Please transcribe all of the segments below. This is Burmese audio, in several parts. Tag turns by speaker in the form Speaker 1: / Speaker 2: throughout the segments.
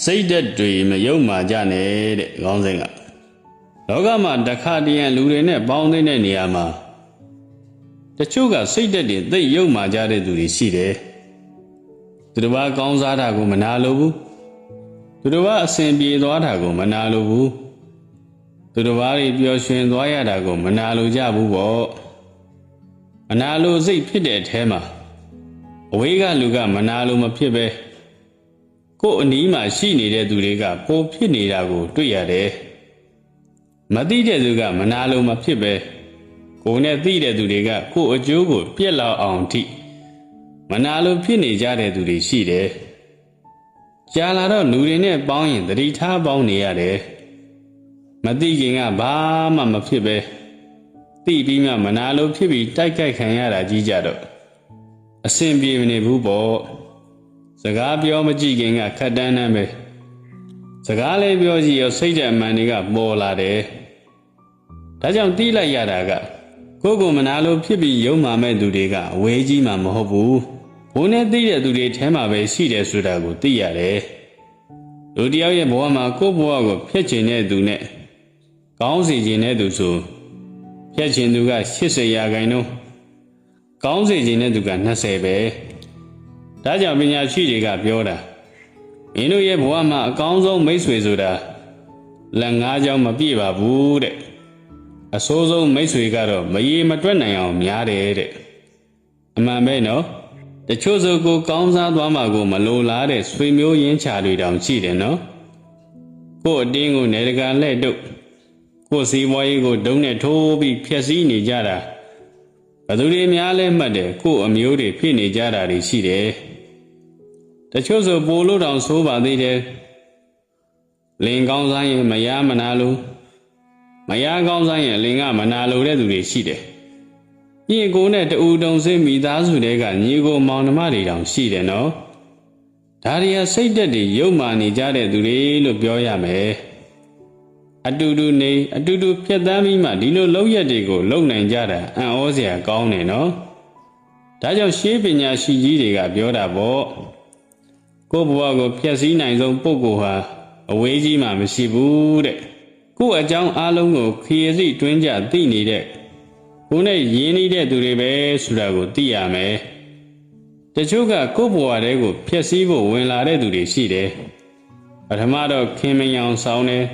Speaker 1: စိတ်သက်တွေမယုံမှကြနဲ့တဲ့ခေါင်းစဉ်ကလောကမှာတခါတရံလူတွေနဲ့ပေါင်းသိတဲ့နေရာမှာတချို့ကစိတ်သက်တွေသိယုံမှကြတဲ့သူတွေရှိတယ်သူတို့ဘာကောင်းစားတာကိုမနာလိုဘူးသူတို့ဘာအစဉ်ပြေသွားတာကိုမနာလိုဘူးသူတို့ဘာတွေပျော်ရွှင်သွားရတာကိုမနာလိုကြဘူးပေါ့မနာလိုစိတ်ဖြစ်တဲ့အထဲမှာအဝေးကလူကမနာလိုမဖြစ်ပဲကိုယ်အနီးမှာရှိနေတဲ့သူတွေကပိုဖြစ်နေတာကိုတွေ့ရတယ်မသိတဲ့သူကမနာလိုမဖြစ်ပဲကိုယ်နဲ့သိတဲ့သူတွေကကိုယ်အကျိုးကိုပြက်လောက်အောင်ထိမနာလိုဖြစ်နေကြတဲ့သူတွေရှိတယ်ကြာလာတော့လူတွေနဲ့ပေါင်းရင်သတိထားပေါင်းနေရတယ်မသိခင်ကဘာမှမဖြစ်ပဲသိပြီးမှမနာလိုဖြစ်ပြီးတိုက်ခိုက်ခံရတာကြီးကြတော့အဆင်ပြေမနေဘူးပေါ့စကားပြောမကြည့်ခင်ကခက်တန်းတန်းပဲစကားလေးပြောကြည့်ရောစိတ်တဲ့အမှန်တွေကပေါ်လာတယ်ဒါကြောင့်တီးလိုက်ရတာကကိုယ့်ကိုမနာလိုဖြစ်ပြီးယုံမှမဲ့သူတွေကအဝေးကြီးမှမဟုတ်ဘူးဘုန်းနဲ့သိတဲ့သူတွေထဲမှာပဲရှိတယ်ဆိုတာကိုသိရတယ်လူတယောက်ရဲ့ဘဝမှာကိုယ့်ဘဝကိုဖျက်ချင်တဲ့သူနဲ့ကောင်းစေချင်တဲ့သူဆိုဖျက်ချင်သူက80%ကောင်းစေချင်တဲ့သူက20ပဲဒါကြောင့်ပညာရှိတွေကပြောတာမင်းတို့ရဲ့ဘဝမှာအကောင်းဆုံးမိတ်ဆွေဆိုတာလက်၅ချောင်းမပြည့်ပါဘူးတဲ့အဆိုးဆုံးမိတ်ဆွေကတော့မရေမတွက်နိုင်အောင်များတယ်တဲ့အမှန်ပဲနော်တချို့ဆိုကိုကောင်းစားသွားမှကိုမလိုလားတဲ့ဆွေမျိုးရင်းချတွေတောင်ရှိတယ်နော်ကို့အတင်းကိုနေတကာလှဲ့တုပ်ကို့စီးပွားရေးကိုဒုံနဲ့ထိုးပြီးဖျက်ဆီးနေကြတာဘယ်သူတွေများလဲမှတ်တယ်ကို့အမျိုးတွေဖြစ်နေကြတာတွေရှိတယ်တချို့ဆိုပိုလို့တောင်ဆိုးပါသေးတယ်လင်ကောင်းစားရင်မယားမနာလို့မယားကောင်းစားရင်လင်ကမနာလို့တဲ့သူတွေရှိတယ်ပြင်ကိုနဲ့တူတုံစင်းမိသားစုတွေကညီကိုမောင်နှမတွေတောင်ရှိတယ်နော်ဒါတွေကစိတ်သက်တွေယုံမှနေကြတဲ့သူတွေလို့ပြောရမယ်အတူတူနေအတူတူဖြတ်သန်းပြီးမှဒီလိုလောက်ရက်တွေကိုလုံနိုင်ကြတာအံ့ဩစရာကောင်းတယ်နော်ဒါကြောင့်ရှေးပညာရှိကြီးတွေကပြောတာပေါ့ကိုယ့်ဘဝကိုဖျက်ဆီးနိုင်ဆုံးပုဂ္ဂိုလ်ဟာအဝေးကြီးမှမရှိဘူးတဲ့ကိုယ့်အကြောင်းအားလုံးကိုခရီးစိတွင်းကြသိနေတဲ့ကိုယ်နဲ့ရင်းနှီးတဲ့သူတွေပဲဆိုတာကိုသိရမယ်တချို့ကကိုယ့်ဘဝတဲကိုဖျက်ဆီးဖို့ဝင်လာတဲ့သူတွေရှိတယ်ပထမတော့ခင်မင်အောင်ဆောင်းတယ်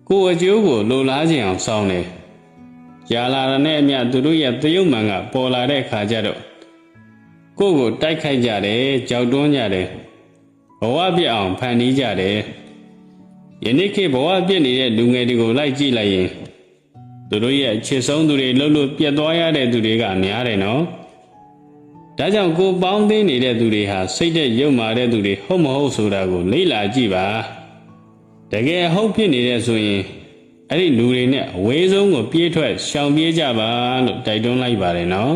Speaker 1: ကိုယ်အကျိုးကိုလိုလားခြင်းအောင်ဆောင်းတယ်ကြာလာတဲ့မြတ်သူတို့ရဲ့သရုပ်မှန်ကပေါ်လာတဲ့အခါကျတော့ကိုယ့်ကိုတိုက်ခိုက်ကြတယ်ကြောက်တွန်းကြတယ်ဘဝပြည့်အောင်ဖန်တီးကြတယ်ယနေ့ခေတ်ဘဝပြည့်နေတဲ့လူငယ်တွေကိုလိုက်ကြည့်လိုက်ရင်သူတို့ရဲ့အချစ်ဆုံးသူတွေလှုပ်လို့ပြတ်သွားရတဲ့သူတွေကများတယ်နော်ဒါကြောင့်ကိုပေါင်းသိနေတဲ့သူတွေဟာစိတ်သက်ယုံမာတဲ့သူတွေဟုတ်မဟုတ်ဆိုတာကိုလေ့လာကြည့်ပါတကယ်ဟုတ်ဖြစ်နေတဲ့ဆိုရင်အဲ့ဒီလူတွေနဲ့အဝေးဆုံးကိုပြေးထွက်ရှောင်ပြေးကြပါလို့တိုက်တွန်းလိုက်ပါတယ်နော်